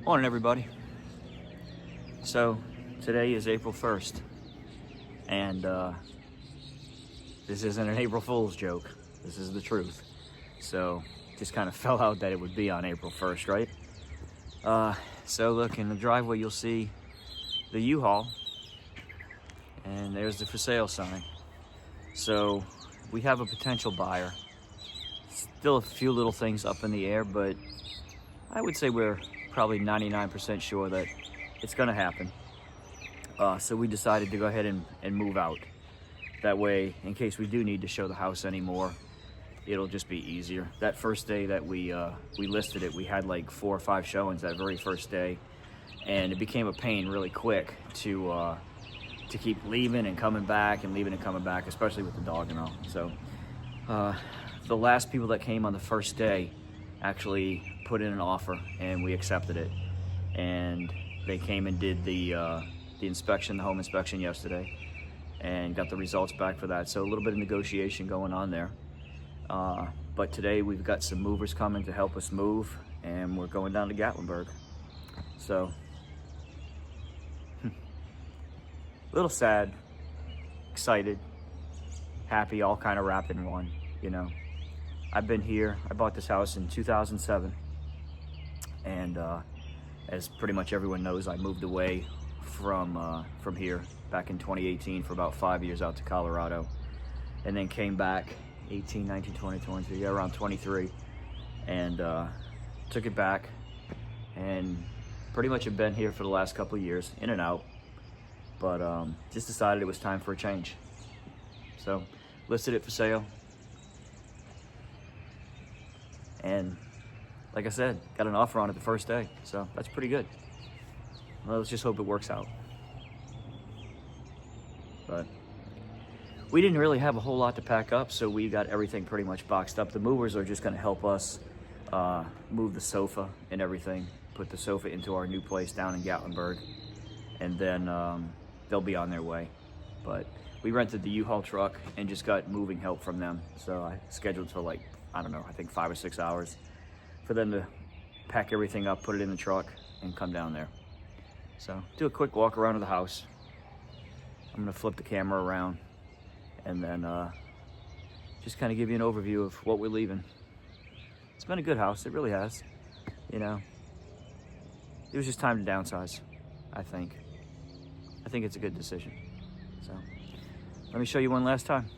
Morning, everybody. So today is April 1st, and this isn't an April Fool's joke. This is the truth. So just kind of fell out that it would be on April 1st, right? So look, in the driveway you'll see the U-Haul, and there's the for sale sign. So we have a potential buyer. Still a few little things up in the air, but I would say we're probably 99% sure that it's gonna happen. So we decided to go ahead and move out. That way, in case we do need to show the house anymore, it'll just be easier. That first day that we listed it, we had like 4 or 5 showings that very first day, and it became a pain really quick to keep leaving and coming back and leaving and coming back, especially with the dog and all. So the last people that came on the first day actually put in an offer, and we accepted it. And they came and did the inspection, the home inspection yesterday, and got the results back for that. So a little bit of negotiation going on there. But today we've got some movers coming to help us move, and we're going down to Gatlinburg. So, a little sad, excited, happy, all kind of wrapped in one, you know. I've been here, I bought this house in 2007, and as pretty much everyone knows, I moved away from here back in 2018 for about 5 years out to Colorado, and then came back 18, 19, 20, 22, yeah, around 23, and took it back, and pretty much have been here for the last couple of years, in and out, but just decided it was time for a change. So listed it for sale, and like I said, got an offer on it the first day, so that's pretty good. Well, let's just hope it works out. But we didn't really have a whole lot to pack up, so we got everything pretty much boxed up. The movers are just gonna help us move the sofa and everything, put the sofa into our new place down in Gatlinburg, and then they'll be on their way. But we rented the U-Haul truck and just got moving help from them. So I scheduled for like, I don't know, I think 5 or 6 hours for them to pack everything up, put it in the truck, and come down there. So do a quick walk around of the house. I'm gonna flip the camera around, and then just kind of give you an overview of what we're leaving. It's been a good house, it really has. You know, it was just time to downsize, I think. I think it's a good decision. So let me show you one last time.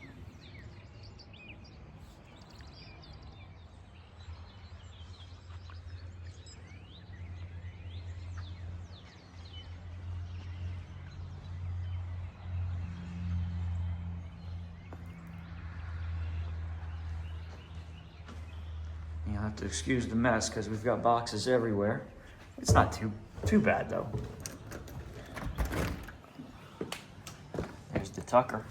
You'll have to excuse the mess because we've got boxes everywhere. It's not too bad though. There's the Tucker.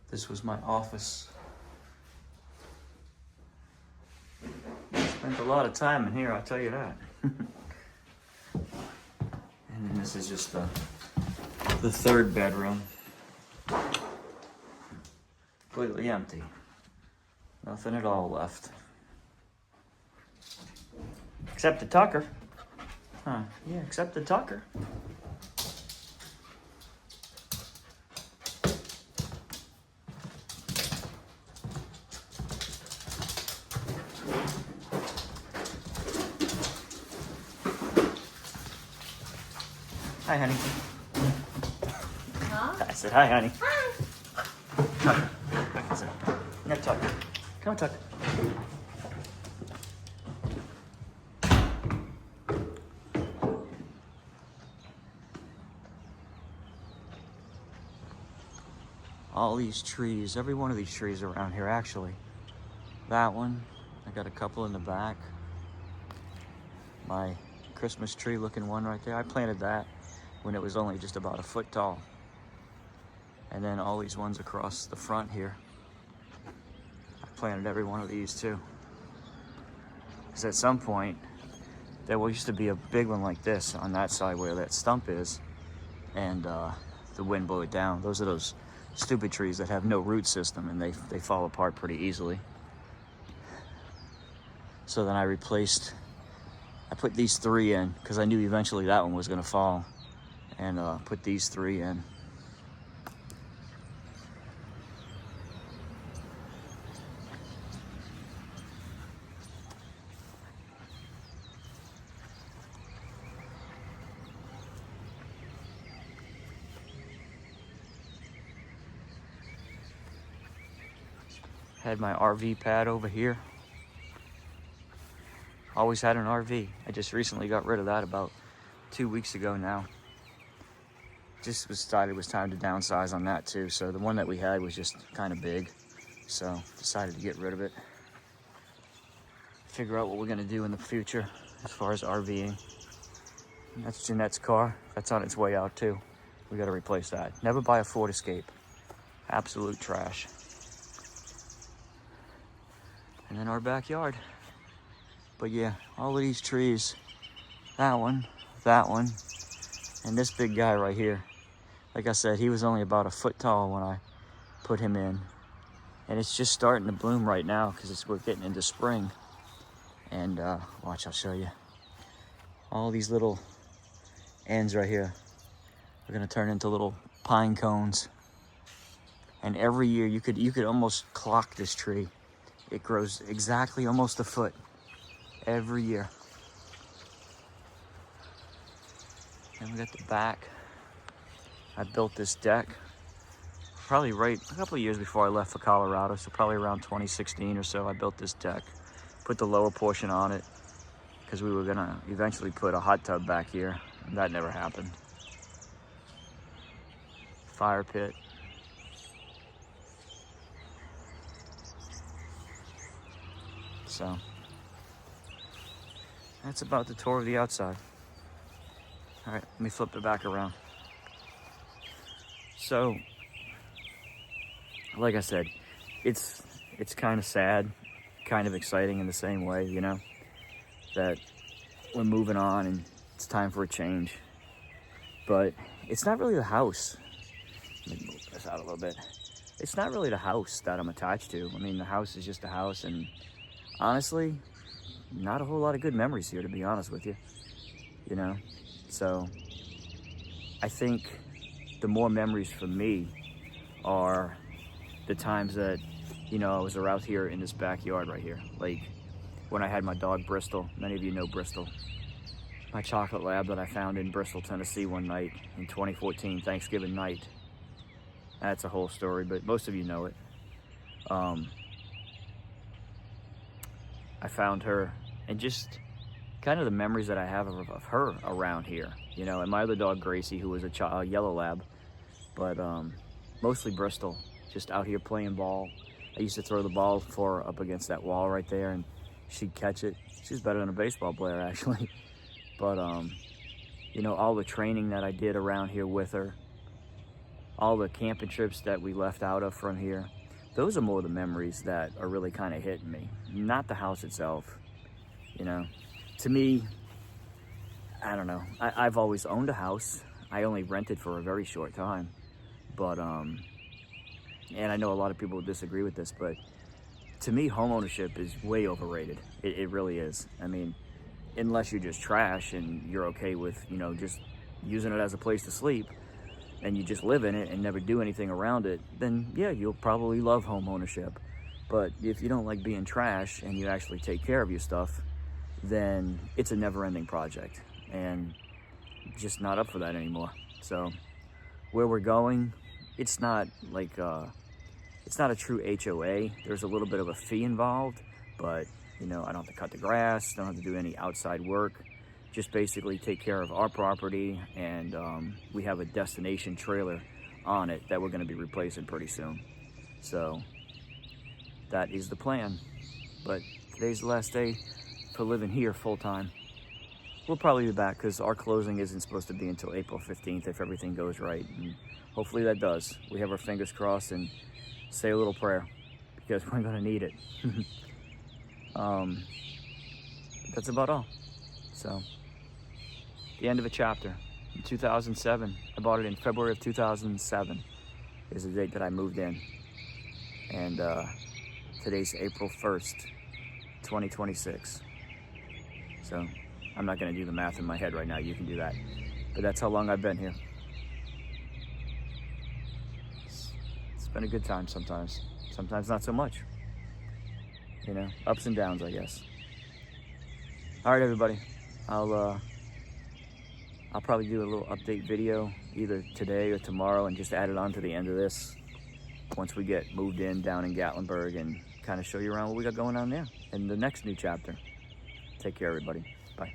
This was my office. Spent a lot of time in here, I'll tell you that. And then this is just the 3rd bedroom. Completely empty. Nothing at all left. Except the Tucker. Huh, yeah, except the Tucker. Hi, honey. Huh? I said, hi, honey. Hi. Tucker. No, Tucker. Come on, Tucker. all these trees, every one of these trees around here actually. That one, I got a couple in the back. My Christmas tree looking one right there, I planted that when it was only just about a foot tall. And then all these ones across the front here, I planted every one of these too. Because at some point, there used to be a big one like this on that side where that stump is, and the wind blew it down. Those are those stupid trees that have no root system, and they fall apart pretty easily. So then I put these 3 in because I knew eventually that one was gonna fall, and put these 3 in. Had my RV pad over here. Always had an RV. I just recently got rid of that about 2 weeks ago now. Just decided it was time to downsize on that too. So the one that we had was just kind of big. So decided to get rid of it. Figure out what we're gonna do in the future as far as RVing. And that's Jeanette's car. That's on its way out too. We gotta replace that. Never buy a Ford Escape. Absolute trash. And then our backyard. But yeah, all of these trees, that one, and this big guy right here. Like I said, he was only about a foot tall when I put him in. And it's just starting to bloom right now because we're getting into spring. And watch, I'll show you. All these little ends right here are gonna turn into little pine cones. And every year you could almost clock this tree. It grows exactly almost a foot every year. And we got the back. I built this deck probably a couple of years before I left for Colorado, so probably around 2016 or so. I built this deck, put the lower portion on it because we were gonna eventually put a hot tub back here, and that never happened. Fire pit. So that's about the tour of the outside. All right, let me flip it back around. So, like I said, it's kind of sad, kind of exciting in the same way, you know, that we're moving on and it's time for a change. But it's not really the house. Let me move this out a little bit. It's not really the house that I'm attached to. I mean, the house is just a house, and honestly, not a whole lot of good memories here, to be honest with you, you know? So I think the more memories for me are the times that, you know, I was around here in this backyard right here. Like when I had my dog Bristol. Many of you know Bristol. My chocolate lab that I found in Bristol, Tennessee one night in 2014, Thanksgiving night. That's a whole story, but most of you know it. I found her, and just kind of the memories that I have of her around here, you know, and my other dog Gracie, who was a yellow lab, but mostly Bristol, just out here playing ball. I used to throw the ball for her up against that wall right there, and she'd catch it. She's better than a baseball player, actually. But you know, all the training that I did around here with her, all the camping trips that we left out of from here, those are more the memories that are really kind of hitting me, not the house itself. You know, to me, I don't know. I've always owned a house. I only rented for a very short time, but and I know a lot of people disagree with this, but to me, homeownership is way overrated. It really is. I mean, unless you're just trash and you're okay with, you know, just using it as a place to sleep, and you just live in it and never do anything around it, then yeah, you'll probably love home ownership. But if you don't like being trash and you actually take care of your stuff, then it's a never-ending project, and just not up for that anymore. So where we're going, it's not like it's not a true HOA. There's a little bit of a fee involved, but you know, I don't have to cut the grass, don't have to do any outside work. Just basically take care of our property, and we have a destination trailer on it that we're going to be replacing pretty soon. So that is the plan. But today's the last day for living here full time. We'll probably be back because our closing isn't supposed to be until April 15th if everything goes right. And hopefully that does. We have our fingers crossed and say a little prayer because we're going to need it. That's about all. So, the end of a chapter. In 2007, I bought it in February of 2007 is the date that I moved in. And today's April 1st, 2026. So, I'm not going to do the math in my head right now. You can do that. But that's how long I've been here. It's been a good time sometimes. Sometimes not so much. You know, ups and downs, I guess. All right, everybody. I'll probably do a little update video either today or tomorrow and just add it on to the end of this once we get moved in down in Gatlinburg and kind of show you around what we got going on there in the next new chapter. Take care, everybody. Bye.